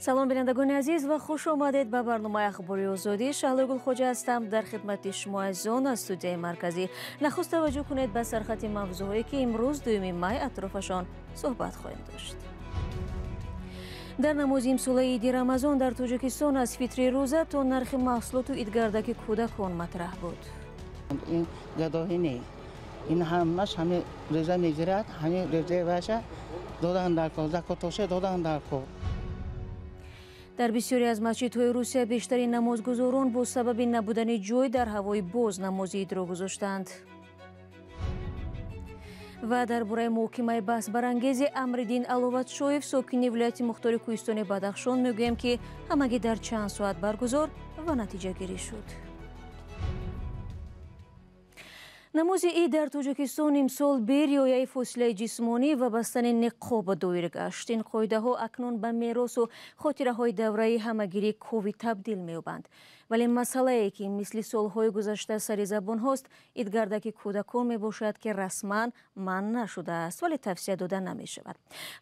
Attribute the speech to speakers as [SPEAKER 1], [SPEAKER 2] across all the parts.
[SPEAKER 1] салом бинандагони азиз ва хуш омадед ба барномаи ахбори озодӣ. Шаҳлои Гулхоҷа ҳастам дар хидмати шумо азизон аз студияи марказӣ. Нахуст таваҷҷӯҳ кунед ба сархати мавзӯъҳое ки имрӯз 2 май атрофашон суҳбат хоҳем дошт. дар намози имсолаи иди рамазон дар Тоҷикистон аз фитри рӯза то нархи маҳсулоту идгардаки кӯдакон матраҳ буд.
[SPEAKER 2] ин гадоҳӣ не ин ҳамаш ҳамин рӯза мегирад, ҳамин рӯзаи ваша додан дар кор, закотоша додан дар кор.
[SPEAKER 1] дар бисёре аз масҷидҳои Русия бештари намозгузорон бо сабаби набудани ҷой дар ҳавои боз намози идро гузоштанд. ва дар бораи муҳокимаи баҳсбарангези Амриддин Аловатшоев, сокини вилояти Мухтори Кӯҳистони Бадахшон, мегӯем ки ҳамагӣ дар чанд соат баргузор ва натиҷагирӣ шуд. намози ид дар Тоҷикистон имсол бе риояи фосилаи ҷисмонӣ ва бастани ниқоб доир гашт. Ин қоидаҳо акнун ба меросу хотираҳои давраи ҳамагирии ковид табдил меёбанд. вале масъалае ки мисли солҳои гузашта сари забонҳост, идгардаки кӯдакон мебошад ки расман манъ нашудааст, вале тавсия дода намешавад.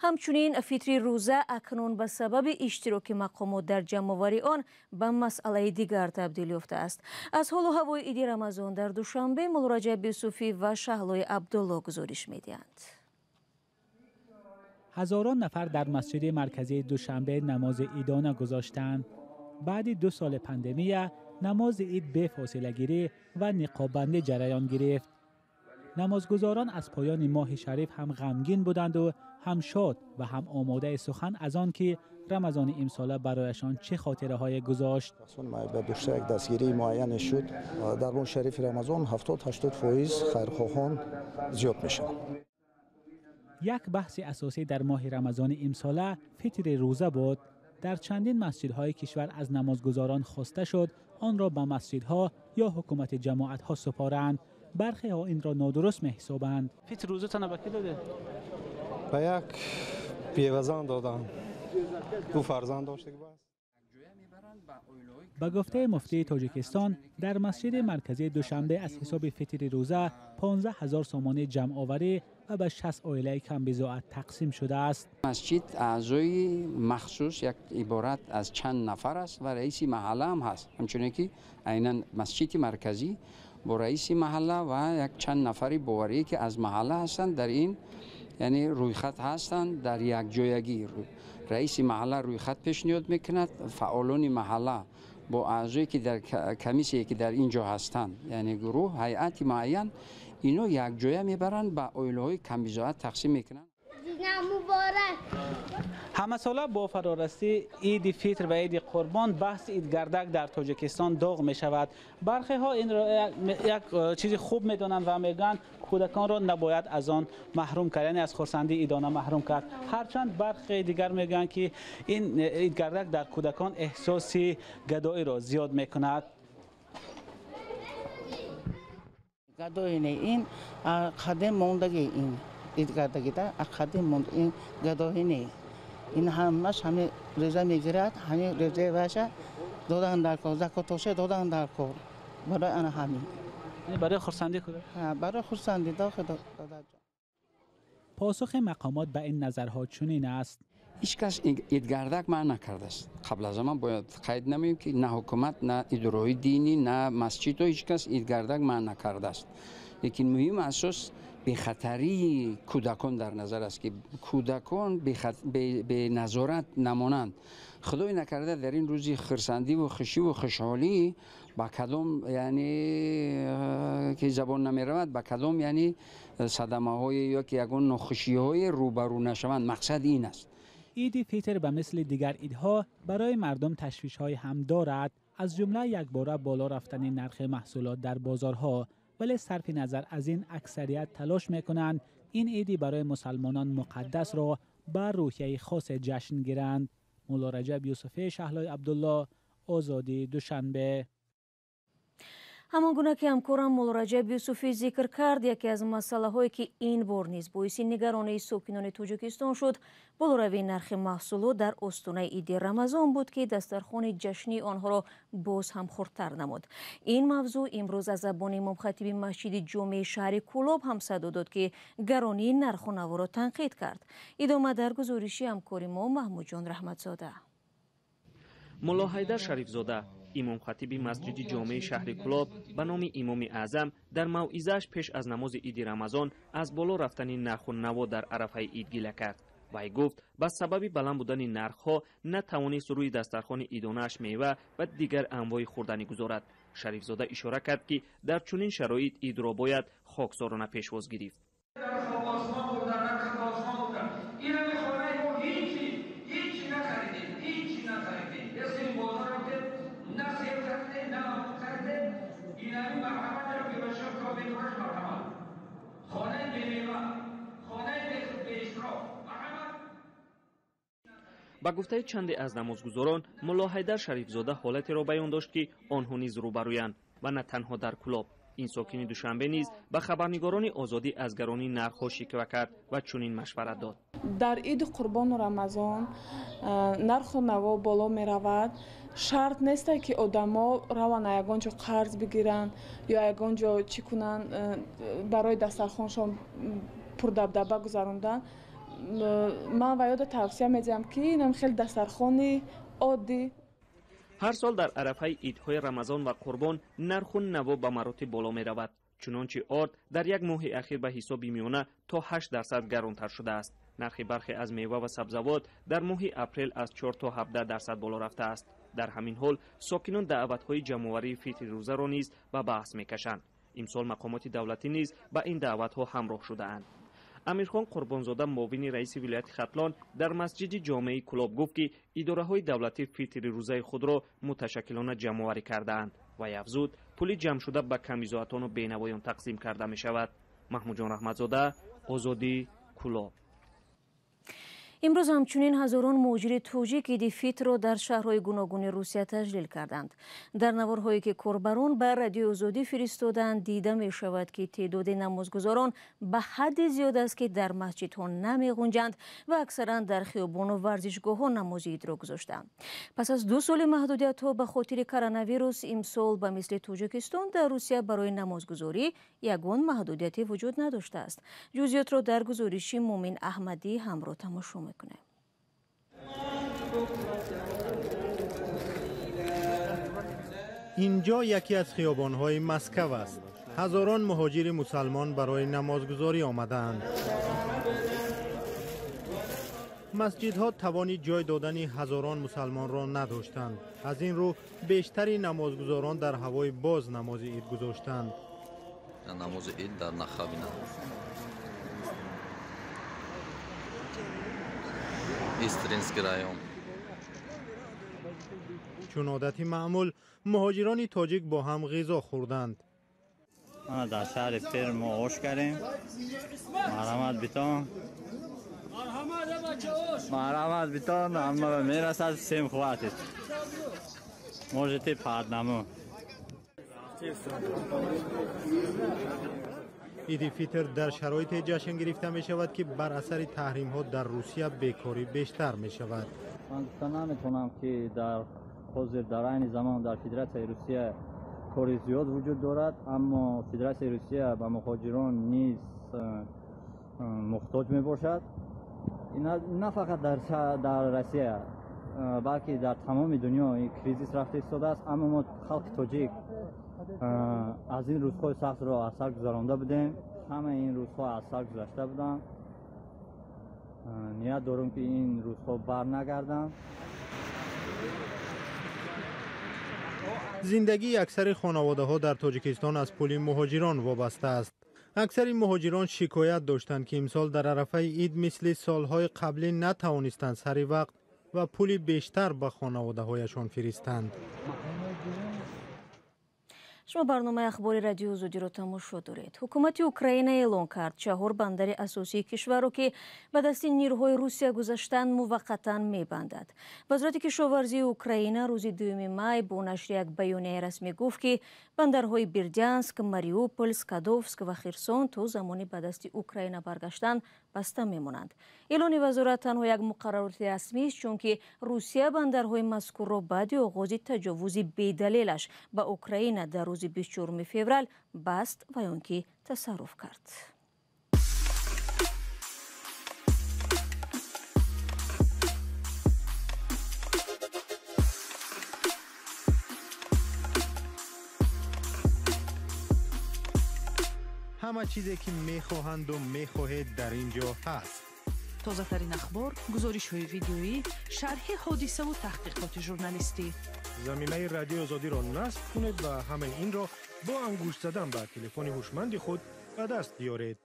[SPEAKER 1] ҳамчунин фитри рӯза акнун ба сабаби иштироки мақомот дар ҷамъовари он ба масъалаи дигар табдил ёфтааст. аз ҳолу ҳавои иди рамазон дар душанбе Молураҷаб Юсуфӣ ва Шаҳлои Абдулло гузориш медиҳанд.
[SPEAKER 3] ҳазорон нафар дар масҷиди марказии Душанбе намози идона гузоштанд. баъди 2 соли пандемия намози ид бефосилагирӣ ва ниқоббандӣ ҷараён гирифт. намозгузорон аз поёни моҳи шариф ҳам ғамгин буданд ва ҳам шод ва ҳам омодаи сухан аз он ки рамазони имсола барояшон чӣ хотираҳое гузошт.
[SPEAKER 4] ба душта як дастгирии муайяне шуд. дар моҳи шарифи рамазон 70-80% хайрхоҳон зиёд мешаванд.
[SPEAKER 3] як баҳси асосӣ дар моҳи рамазони имсола фитри рӯза буд. дар чандин масҷидҳои кишвар аз намозгузорон хоста шуд онро ба масҷидҳо ё ҳукумати ҷамоатҳо супоранд. бархеҳо инро нодуруст меҳисобанд.
[SPEAKER 5] фитр рӯзатона ба ки додед?
[SPEAKER 6] ба як певазан додам. 2 фарзанд доштек бас.
[SPEAKER 3] ба гуфтаи муфтии Тоҷикистон, дар масҷиди марказии Душанбе аз ҳисоби фитри рӯза 15000 сомонӣ ҷамъоварӣ ва ба 60 оилаи камбизоат тақсим шудааст.
[SPEAKER 7] масҷид аъзои махсус як иборат аз чанд нафар аст ва раиси маҳалла ҳам ҳаст. ҳамчуне ки айнан масҷиди марказӣ бо раиси маҳалла ва як чанд нафари боварие ки аз маҳалла ҳастанд дар ин яъне рӯйхат ҳастанд дар якҷоягӣ. раиси маҳалла рӯйхат пешниҳод мекунад, фаъолони маҳалла бо аъзое ки дар комиссие ки дар ин ҷо ҳастанд, яъне гурӯҳ ҳайати муайян, ино якҷоя мебаранд ба оилаҳои камбизоат тақсим мекунанд.
[SPEAKER 5] ҳамасола бо фарорасти иди фитр ва иди қурбон баҳси идгардак дар Тоҷикистон доғ мешавад. бархеҳо инро як чизи хуб медонанд ва мегӯянд кӯдаконро набояд аз он маҳрум кард, яъне аз хурсандии идона маҳрум кард. ҳарчанд бархе дигар мегӯянд ки ин идгардак дар кӯдакон эҳсоси гадоиро зиёд мекунад.
[SPEAKER 2] гадои не ин қадим мондаги ин идгардагида қадим монд ин гадоҳӣ не ин ҳамаш ҳамин рӯза мегирад, ҳамин рӯзаи ваша додан дар кор, закотоша додан дар кор. барои ана ҳамин
[SPEAKER 5] барои хурсандӣ кӯдак?
[SPEAKER 2] барои хурсандӣ дода.
[SPEAKER 3] پاسخ مقامات به این نظرها چنین است.
[SPEAKER 7] هیچ کس ایدگردک منع نکرده است. قبل از من باید قید نمیم که نه حکومت نه اداره‌های دینی نه مسجد ها هیچ کس ایدگردک منع نکرده است. لیکن مهم اساس بخطری کودکان در نظر است که کودکان به نظارت نمانند. خدای نکرده در این روزی خرسندی و خوشی و خوشحالی با کدام یعنی که زبان نمی رود با کدام یعنی صدمه های یا که یگان ناخوشی های روبرو نشوند. مقصد این است.
[SPEAKER 3] عید فیتر به مثل دیگر عیدها برای مردم تشویش های هم دارد، از جمله یکباره بالا رفتن نرخ محصولات در بازارها. ولی صرف نظر از این اکثریت تلاش میکنند این عیدی برای مسلمانان مقدس را بر روحیه خاص جشن گیرند. مولارجب یوسفی، شهلای عبدالله، آزادی، دوشنبه.
[SPEAKER 1] ҳамон гуна ки ҳамкорам Молураҷаб Юсуфӣ зикр кард, яке аз масъалаҳое ки ин бор низ боиси нигаронии сокинони Тоҷикистон шуд, болоравии нархи маҳсулот дар остунаи иди Рамазон буд ки дастархони ҷашнии онҳоро боз ҳам хурдтар намуд. ин мавзӯъ имрӯз аз забони имомхатиби масҷиди ҷомеи шаҳри Кӯлоб ҳам садо дод ки гаронии нарху наворо танқид кард. идома дар гузориши ҳамкори мо Маҳмуҷон Раҳматзода.
[SPEAKER 8] ملا حیدر شریفزاده امام خطیب مسجد جامع شهر کلاب به نام امام اعظم در موعظه‌اش پیش از نماز عید رمضان از بالا رفتن نرخ و نوا در عرفه عید گله کرد. وی گفت به سبب بلند بودن نرخ‌ها نتوانست روی دسترخوان عیدانه‌اش میوه و دیگر انواع خوردنی گذارد. شریفزاده اشاره کرد که در چنین شرایط عید را باید خاکسارانه پیشواز گرفت. با گفته چند از نمازگزاران، ملا حیدر شریفزاده حالتی را بیان داشت که آنها نیز روبرویند و نه تنها در کلاب. این ساکن دوشنبه نیز به خبرنگاران آزادی از گرانی نرخ‌ها شکوه کرد و چنین مشورت داد.
[SPEAKER 9] در عید قربان و رمضان نرخ و نوا بالا می رود. شرط نیست که آدما روان یگان جا قرض بگیرند یا یگان جا چی کنند برای دسترخوانشان پر دبدبه گذراندن. من و یاد توصیه میدم که اینم خیلی دسترخوان عادی.
[SPEAKER 8] هر سال در عرفه عیدهای رمضان و قربان نرخ و نوا به مراتب بالا می رود. چنانچه آرد در یک ماه اخیر به حساب میانه تا 8% گرانتر شده است. نرخ برخی از میوه و سبزوات در ماه اپریل از 4 تا 17% بالا رفته است. در همین حال ساکنان دعوت‌های جمع‌آوری فطر روزه را نیز به بحث می‌کشند. امسال مقامات دولتی نیز به این دعوت‌ها همراه شده‌اند. امیرخان قربانزاده معاون رئیس ولایت ختلان در مسجد جامع کلاب گفت که اداره‌های دولتی فطر روزه خود را متشکلانه جمع‌آوری کرده‌اند و افزود پول جمع شده به کمیزاتان و بینوایان تقسیم کرده می‌شود. محمود جان رحمتزاده، آزادی، کلاب.
[SPEAKER 1] امروز همچنین هزاران مهاجر توجیک عید فطر را در شهرهای گوناگون روسیه تجلیل کردند. در نوارهایی که کاربران بر رادیو آزادی فرستادند دیده می شود که تعداد نمازگزاران به حد زیاد است که در مسجدها نمی غنجند و اکثرا در خیابان و ورزشگاه‌ها نماز عید را گذاشتند. پس از 2 سال محدودیت‌ها به خاطر کرونا ویروس امسال به مثل تاجیکستان در روسیه برای نمازگزاری یگان محدودیتی وجود نداشته است. جزئیات را در گزارش مومن احمدی همراه تماشا میکنه.
[SPEAKER 10] اینجا یکی از خیابان‌های مسکو است. هزاران مهاجر مسلمان برای نمازگزاری آمدند. مسجدها توانی جای دادن هزاران مسلمان را نداشتند. از این رو بیشتری نمازگزاران در هوای باز نماز عید گذاشتند.
[SPEAKER 11] نماز عید در نخابینا استرینسکی رایون.
[SPEAKER 10] چون عادتی معمول مهاجران تاجیک با هم غذا خوردند.
[SPEAKER 12] ما در شهر پیر ما آش کردیم. مرحمت بیتان. مرحمت بیتان اما میرسد سیم خواتید. موجتی پادنامو.
[SPEAKER 10] عید فطر در شرایط جشن گرفته می شود که بر اثر تحریم ها در روسیه بیکاری بیشتر می شود.
[SPEAKER 12] من گفتن نمیتونم که در حاضر در این زمان در فدراسیون روسیه کاری زیاد وجود دارد، اما فدراسیون روسیه به مهاجران نیز محتاج می باشد. نه فقط در روسیه بلکه در تمام دنیا این کریزیس رفته ایستاده است، اما ما خلق تاجیک از این روزهای سخت را از سر گذرانده بودیم. همه این روزها از سر گذشته بودن. نیت دارم که این روزها بر نگردم.
[SPEAKER 10] زندگی اکثر خانواده ها در تاجیکستان از پول مهاجران وابسته است. اکثر مهاجران شکایت داشتند که امسال در عرفه عید مثل سالهای قبلی نتوانستند سر وقت و پول بیشتر به خانواده هایشان فرستند.
[SPEAKER 1] شما برنامه اخبار رادیو آزادی را تماشا دارید. حکومت اوکراین اعلام کرد 4 بندر اساسی کشور را که به دست نیروهای روسیه گذاشتند موقتا میبندد. وزارت کشاورزی اوکراین روز 2 می با نشر یک بیانیه رسمی گفت که بندرهای بیردянسک، ماریوپول، سکادوفسک و خرسون تا زمانی به دست اوکراین برگشتن بسته میمانند. اعلان وزارت تنها یک مقررات رسمی است، چون که روسیه بندرهای مذکور را بعد آغاز تجاوز بی‌دلیلش به اوکراین در روز 24 فوریه بست و آنکه تصرف کرد.
[SPEAKER 10] همه چیزی که میخواهند و میخواهید در اینجا هست.
[SPEAKER 13] تازه ترین اخبار، گزارش های ویدیویی، شرح حادثه و تحقیقات ژورنالیستی.
[SPEAKER 14] زمینه رادیو آزادی را نصب کنید و همه این را با انگشت زدن به تلفن هوشمند خود به دست بیارید.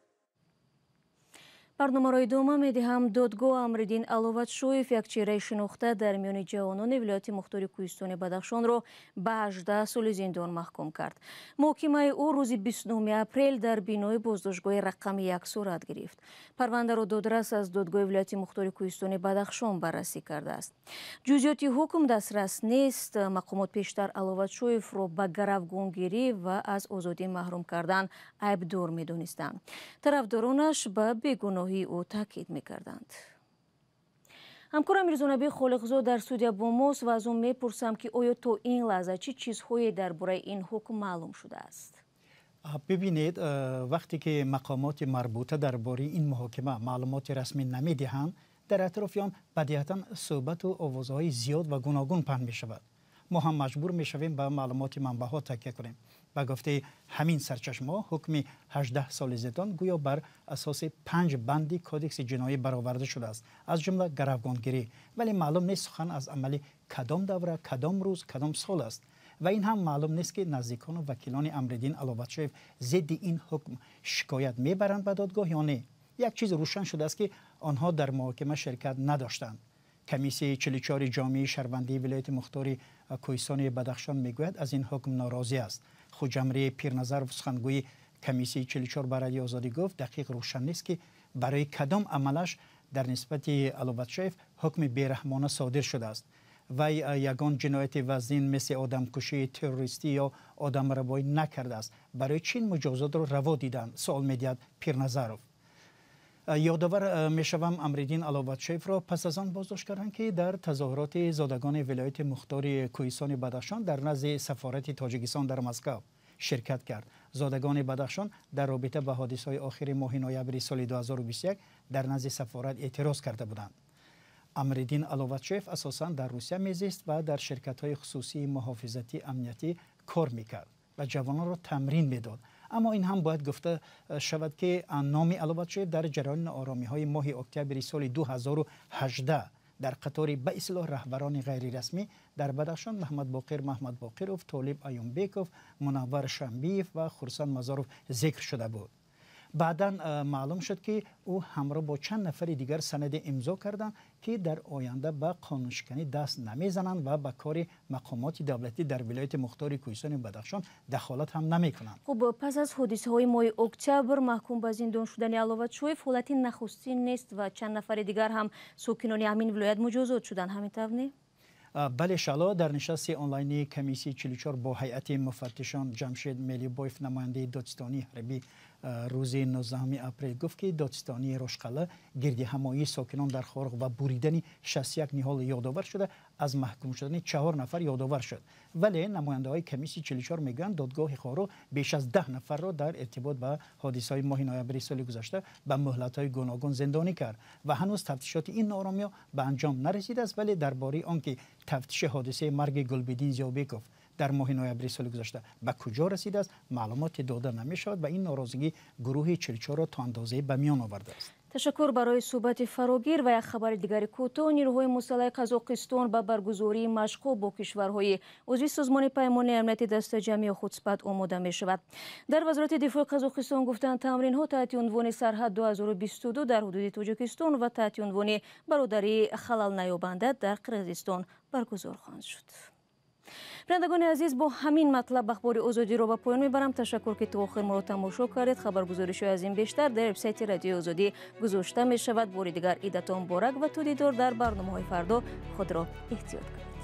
[SPEAKER 1] برنامه‌ро идома медиҳам. додгоҳ Амриддин Аловатшоев як чеҳраи шинохта дар миёни ҷавонони вилояти мухтори Кӯҳистони Бадахшонро ба 18 соли зиндон маҳкум кард. муҳокимаи ӯ рӯзи 29 апрел дар бинои боздоштгоҳи рақами 1 сурат гирифт. парвандаро додрас аз додгоҳи вилояти мухтори Кӯҳистони Бадахшон баррасӣ кардааст. ҷузъиёти ҳукм дастрас нест. мақомот пештар Аловатшоевро ба гаравгонгирӣ ва аз озодӣ маҳрум кардан айбдор медонистанд. тарафдоронаш ба бегуноҳии ӯ таъкид мекарданд. ҳамкорам Мирзонаби Холиқзод дар студия бо мост ва аз ӯ мепурсам ки оё то ин лаҳза чӣ чизҳое дар бораи ин ҳукм маълум шудааст?
[SPEAKER 15] бибинед, вақте ки мақомоти марбута дар бораи ин муҳокима маълумоти расмӣ намедиҳанд, дар атрофи он бадиҳатан суҳбату овозҳои зиёд ва гуногун паҳн мешавад. мо ҳам маҷбур мешавем ба маълумоти манбаъҳо такя кунем. ба гуфтаи ҳамин сарчашмаҳо ҳукми 18 соли зиндон гӯё бар асоси 5 банди кодекси ҷиноӣ бароварда шудааст, аз ҷумла гаравгонгирӣ. вале маълум нест сухан аз амали кадом давра, кадом рӯз, кадом сол аст. ва ин ҳам маълум нест ки наздикону вакилони Амриддин Аловатшоев зидди ин ҳукм шикоят мебаранд ба додгоҳ ё не. як чиз рӯшан шудааст ки онҳо дар муҳокима ширкат надоштанд. комиссияи 44 ҷомеаи шаҳрвандии вилояти мухтори Кӯҳистони Бадахшон мегӯяд аз ин ҳукм норозӣ аст. хуҷамри Пирназаров сухангӯи комиссияи 44 ба Радиои Озодӣ гуфт дақиқ рӯшан нест ки барои кадом амалаш дар нисбати Аловатшоев ҳукми бераҳмона содир шудааст. вай ягон ҷинояти вазнин мисли одамкушӣ, террористӣ ё одамрабоӣ накардааст. барои чин муҷозотро раво диданд? суол медиҳад Пирназаров. ёдовар мешавам Амриддин Аловатшоевро пас аз он боздошт карданд ки дар тазоҳуроти зодагони вилояти мухтори Кӯҳистони Бадахшон дар назди сафорати Тоҷикистон дар Москав ширкат кард. зодагони Бадахшон дар робита ба ҳодисаҳои охири моҳи ноябри соли 2021 дар назди сафорат эътироз карда буданд. Амриддин Аловатшоев асосан дар Русия мезист ва дар ширкатҳои хусусии муҳофизати амнiyatӣ кор мекард ва ҷавононро тамрин медод. аммо ин ҳам бояд гуфта шавад ки номи Аловатшоев дар ҷараёни нооромиҳои моҳи октябри соли 2018 дар қатори ба ислоҳ раҳбарони ғайрирасмӣ дар Бадахшон Маҳмадбоқир Маҳмадбоқиров, Толиб Аюмбеков, Мунаввар Шамбиев ва Хурсанд Мазаров зикр шуда буд. баъдан маълум шуд ки ӯ ҳамроҳ бо чанд нафари дигар санаде имзо карданд ки дар оянда ба қонуншиканӣ даст намезананд ва ба кори мақомоти давлатӣ дар вилояти мухтори Кӯҳистони Бадахшон дахолат ҳам намекунанд.
[SPEAKER 1] хуб, пас аз ҳодисаҳои моҳи октябр маҳкум ба зиндон шудани Аловатшоев ҳолати нахустин нест ва чанд нафари дигар ҳам сокинони ҳамин вилоят муҷозот шуданд, ҳамин тавр не?
[SPEAKER 15] бале шало дар нишасти онлайни комиссияи 44 бо ҳайати муфаттишон Ҷамшед Мелибоев намояндаи Додистонии ҳарбӣ рӯзи 19 апрел гуфт ки Додистонии Рошқала гирдиҳамоии сокинон дар хорғ ва буридани 61 ниҳол ёдовар шуда аз маҳкум шудани 4 нафар ёдовар шуд. вале намояндаҳои комиссияи 44 мегӯянд додгоҳи Хору беш аз 10 нафарро дар иртибот ба ҳодисаҳои моҳи ноябри соли гузашта ба муҳлатҳои гуногун зиндонӣ кард ва ҳанӯз тафтишоти ин норомиҳо ба анҷом нарасидааст. вале дар бораи он ки тафтиши ҳодисаи марги Гулбиддин Зиёбеков дар моҳи ноябри соли гузашта ба куҷо расидааст маълумоте дода намешавад ва ин норозигии гурӯҳи 44-ро то андозае ба миён овардааст.
[SPEAKER 1] ташаккур барои суҳбати фарогир. ва як хабари дигари кӯтоҳ, нирӯҳои мусаллаҳи Қазоқистон ба баргузории машқҳо бо кишварҳои узви созмони паймонии амнияти дастаҷамъи Охудспат омода мешавад. дар вазорати дифои Қазоқистон гуфтанд тамринҳо таҳти унвони Сарҳад 2022 дар ҳудуди Тоҷикистон ва таҳти унвони бародарии халал наёбанда дар Қирғизистон баргузор хоҳанд шуд. бинандагони азиз, бо ҳамин матлаб ахбори озодиро ба поён мебарам. ташаккур ки то охир моро тамошо кардед. хабаргузоришҳои аз ин бештар дар вебсайти Радиои Озодӣ гузошта мешавад. бори дигар идатон муборак ва то дидор дар барномаҳои фардо. худро эҳтиёт кунед.